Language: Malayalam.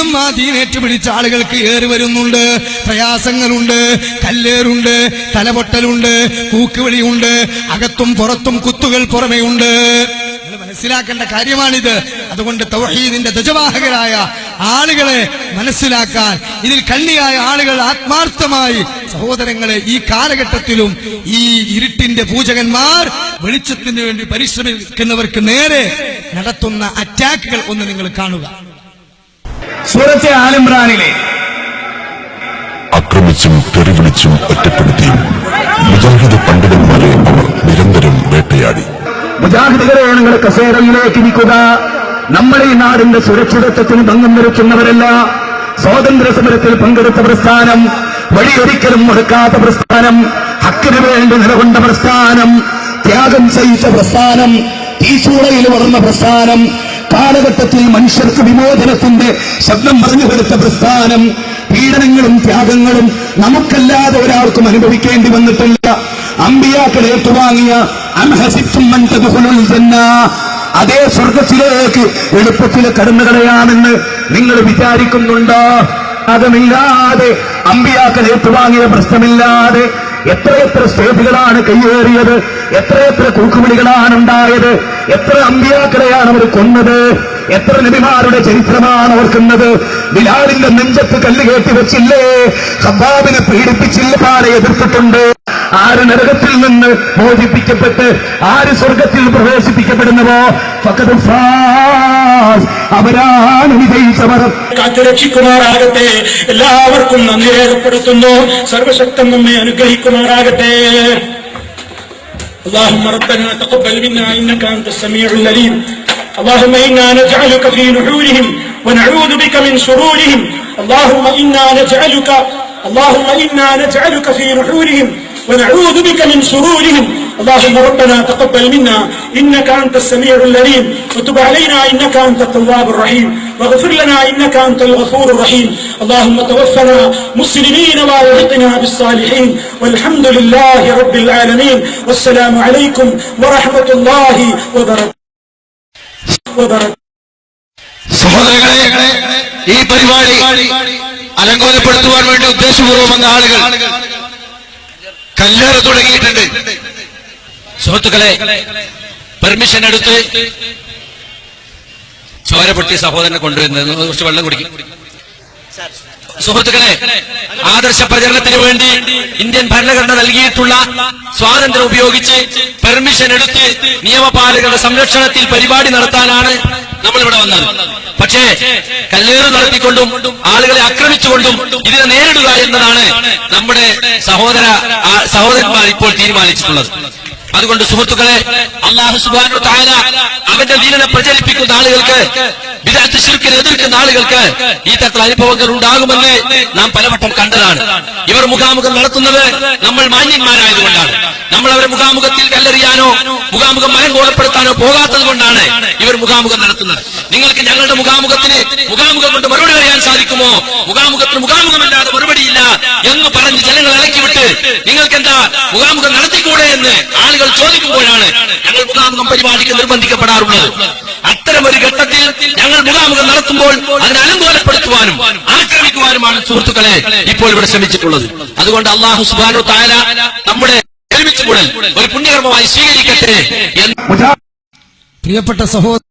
ഇന്നും ആ ദീനേറ്റ് പിടിച്ച ആളുകൾക്ക് ഏറി വരുന്നുണ്ട്, പ്രയാസങ്ങളുണ്ട്, കല്ലേറുണ്ട്, തലപൊട്ടലുണ്ട്, കൂക്കുവിളിയുണ്ട്, അകത്തും പുറത്തും കുത്തുകൾ പുറമെയുണ്ട്. മനസ്സിലാക്കേണ്ട കാര്യമാണിത്. അതുകൊണ്ട് തൗഹീദിന്റെ ധ്വജവാഹകരായ ആളുകളെ മനസ്സിലാക്കാൻ, ഇതിൽ കണ്ണിയായ ആളുകൾ ആത്മാർത്ഥമായി സഹോദരങ്ങളെ ഈ കാലഘട്ടത്തിലും ഈ ഇരുട്ടിന്റെ പൂജകന്മാർ വെളിച്ചത്തിന് വേണ്ടി പരിശ്രമിക്കുന്നവർക്ക് നേരെ നടത്തുന്ന അറ്റാക്കുകൾ ഒന്ന് നിങ്ങൾ കാണുക. സൂറത്തെ ആൽ ഇംറാനിലെ ആക്രമിച്ചും തെറിവിളിച്ചും ഒറ്റപ്പെടുത്തിയും മുജാഹിദ് പണ്ഡിതന്മാരെ അവർ നിരന്തരം വേട്ടയാടി. മുജാഹിദുകളെ നിങ്ങൾ കസേരയിലേക്ക് നിൽക്കുക. നമ്മുടെ ഈ നാടിന്റെ സുരക്ഷിതത്വത്തിന് ഭംഗം വരുത്തുന്നവരല്ല. സ്വാതന്ത്ര്യ സമരത്തിൽ പങ്കെടുത്ത പ്രസ്ഥാനം, വഴിയൊരിക്കലും മുടക്കാത്ത പ്രസ്ഥാനം, ഹക്കിന് വേണ്ടി നിലകൊണ്ട പ്രസ്ഥാനം, ത്യാഗം സഹിച്ച പ്രസ്ഥാനം, തീച്ചൂളയിൽ വളർന്ന പ്രസ്ഥാനം, കാലഘട്ടത്തിൽ മനുഷ്യർക്ക് വിമോചനത്തിന്റെ ശബ്ദം പറഞ്ഞു കൊടുത്ത പ്രസ്ഥാനം, പീഡനങ്ങളും ത്യാഗങ്ങളും നമുക്കല്ലാതെ ഒരാൾക്കും അനുഭവിക്കേണ്ടി വന്നിട്ടില്ല. അമ്പിയാക്കൾ ഏറ്റുവാങ്ങിയ അംഹസിത്തും മൻ തദ്ഖുലുൽ ജന്ന, അതേ സ്വർഗത്തിലേക്ക് എളുപ്പത്തിൽ കടന്നുകളയാമെന്ന് നിങ്ങൾ വിചാരിക്കുന്നുണ്ടോ? അതമില്ലാതെ അമ്പിയാക്കൾ ഏറ്റുവാങ്ങിയ പ്രശ്നമില്ലാതെ എത്രയെത്ര സ്റ്റേജുകളാണ് കയ്യേറിയത്, എത്രയെത്ര കൂക്കുവിളികളാണ് ഉണ്ടായത്, എത്ര അമ്പിയാക്കളെയാണ് അവർ കൊന്നത്, എത്ര നബിമാരുടെ ചരിത്രമാണ് ഓർക്കുന്നത്. ബിലാലിന്റെ നെഞ്ചത്ത് കല്ല് കയറ്റി വെച്ചില്ലേ? ഖബ്ബാബിനെ പീഡിപ്പിച്ചില്ല, ആരെ എതിർത്തിട്ടുണ്ട്? ആര് നരകത്തിൽ നിന്ന് മോചിപ്പിക്കപ്പെട്ട് ആര് സ്വർഗത്തിൽ പ്രവേശിപ്പിക്കപ്പെടുന്നുവോ ഫഖദ് ഫാസ്, അവരാണ് വിജയിച്ചവർ. കാത്തുരക്ഷിക്കുമാറാകട്ടെ. എല്ലാവർക്കും നന്ദി രേഖപ്പെടുത്തുന്നു. സർവശക്തൻ നമ്മെ അനുഗ്രഹിക്കുമാറാകട്ടെ. اللهم ربنا تقبل منا إنك أنت السميع العليم. اللهم إنا نجعلك في نحورهم ونعوذ بك من شرورهم. اللهم إنا نجعلك في نحورهم ونعوذ بك من شرورهم. اللهم ربنا تقبل منا إنك أنت السميع العليم وتب علينا إنك أنت التواب الرحيم واغفر لنا إنك أنت الغفور الرحيم. اللهم توفنا مسلمين والحقنا بالصالحين والحمد لله رب العالمين والسلام عليكم ورحمة الله وبركاته. സഹോദരങ്ങളെ, ഈ പരിപാടി അലങ്കോലപ്പെടുത്തുവാൻ വേണ്ടി ഉദ്ദേശപൂർവ്വം വന്ന ആളുകൾ കല്ലേറ് തുടങ്ങിയിട്ടുണ്ട്. സുഹൃത്തുക്കളെ, പെർമിഷൻ എടുത്ത് ചോരപ്പൊട്ടി സഹോദരനെ കൊണ്ടുവരുന്നത് കുറച്ച് വെള്ളം കുടിക്കും. സുഹൃത്തുക്കളെ, ആദർശ പ്രചരണത്തിന് വേണ്ടി ഇന്ത്യൻ ഭരണഘടന നൽകിയിട്ടുള്ള സ്വാതന്ത്ര്യം ഉപയോഗിച്ച് പെർമിഷൻ എടുത്ത് നിയമപാലകരുടെ സംരക്ഷണത്തിൽ പരിപാടി നടത്താനാണ് നമ്മളിവിടെ വന്നത്. പക്ഷേ കല്ലേറ് നടത്തിക്കൊണ്ടും ആളുകളെ ആക്രമിച്ചുകൊണ്ടും ഇതിനെ നേരിടുക എന്നതാണ് നമ്മുടെ സഹോദരന്മാർ ഇപ്പോൾ തീരുമാനിച്ചിട്ടുള്ളത്. അതുകൊണ്ട് സുഹൃത്തുക്കളെ, അല്ലാഹു സുബ്ഹാനഹു വ തആല അവന്റെ ദീനിനെ പ്രചരിപ്പിക്കുന്ന ആളുകൾക്ക്, ബിദ്അത്ത് ശിർക്കിനെ എതിർക്കുന്ന ആളുകൾക്ക് ഈ തരത്തിലുള്ള അനുഭവങ്ങൾ ഉണ്ടാകുമെന്ന് നാം പലവട്ടം കണ്ടതാണ്. ഇവർ മുഖാമുഖം നടത്തുന്നത് നമ്മൾ മാന്യന്മാരായതുകൊണ്ടാണ്. നമ്മൾ അവരെ മുഖാമുഖത്തിൽ കല്ലെറിയാനോ മുഖാമുഖം മലങ്കോളപ്പെടുത്താനോ പോകാത്തത് കൊണ്ടാണ് ഇവർ മുഖാമുഖം നടത്തുന്നത്. നിങ്ങൾക്ക് ഞങ്ങളുടെ മുഖാമുഖത്തിന് മുഖാമുഖം കൊണ്ട് മറുപടി പറയാൻ സാധിക്കുമോ? മുഖാമുഖത്തിന് മുഖാമുഖമല്ലാതെ മറുപടിയില്ല എന്ന് പറഞ്ഞ് ജനങ്ങൾ ഇളക്കിവിട്ട് നിങ്ങൾക്ക് എന്താ മുഖാമുഖം നടത്തിക്കൂടെ എന്ന് ആളുകൾ ചോദിക്കുമ്പോഴാണ് ഞങ്ങൾ മുഖാമുഖം പരിപാടിക്ക് നിർബന്ധിക്കപ്പെടാറുള്ളത്. അത്തരമൊരു ഘട്ടത്തിൽ ഞങ്ങൾ മുഖാമുഖം നടത്തുമ്പോൾ അതിനെ അലങ്കോലപ്പെടുത്തുവാനും ആക്രമിക്കുവാനുമാണ് സുഹൃത്തുക്കളെ ഇപ്പോൾ ഇവിടെ ശ്രമിച്ചിട്ടുള്ളത്. അതുകൊണ്ട് അല്ലാഹു സുബ്ഹാനഹു വ തആല നമ്മുടെ ഒരുമിച്ച് കൂടൽ ഒരു പുണ്യകർമ്മമായി സ്വീകരിക്കട്ടെ. പ്രിയപ്പെട്ട സഹോദരൻ,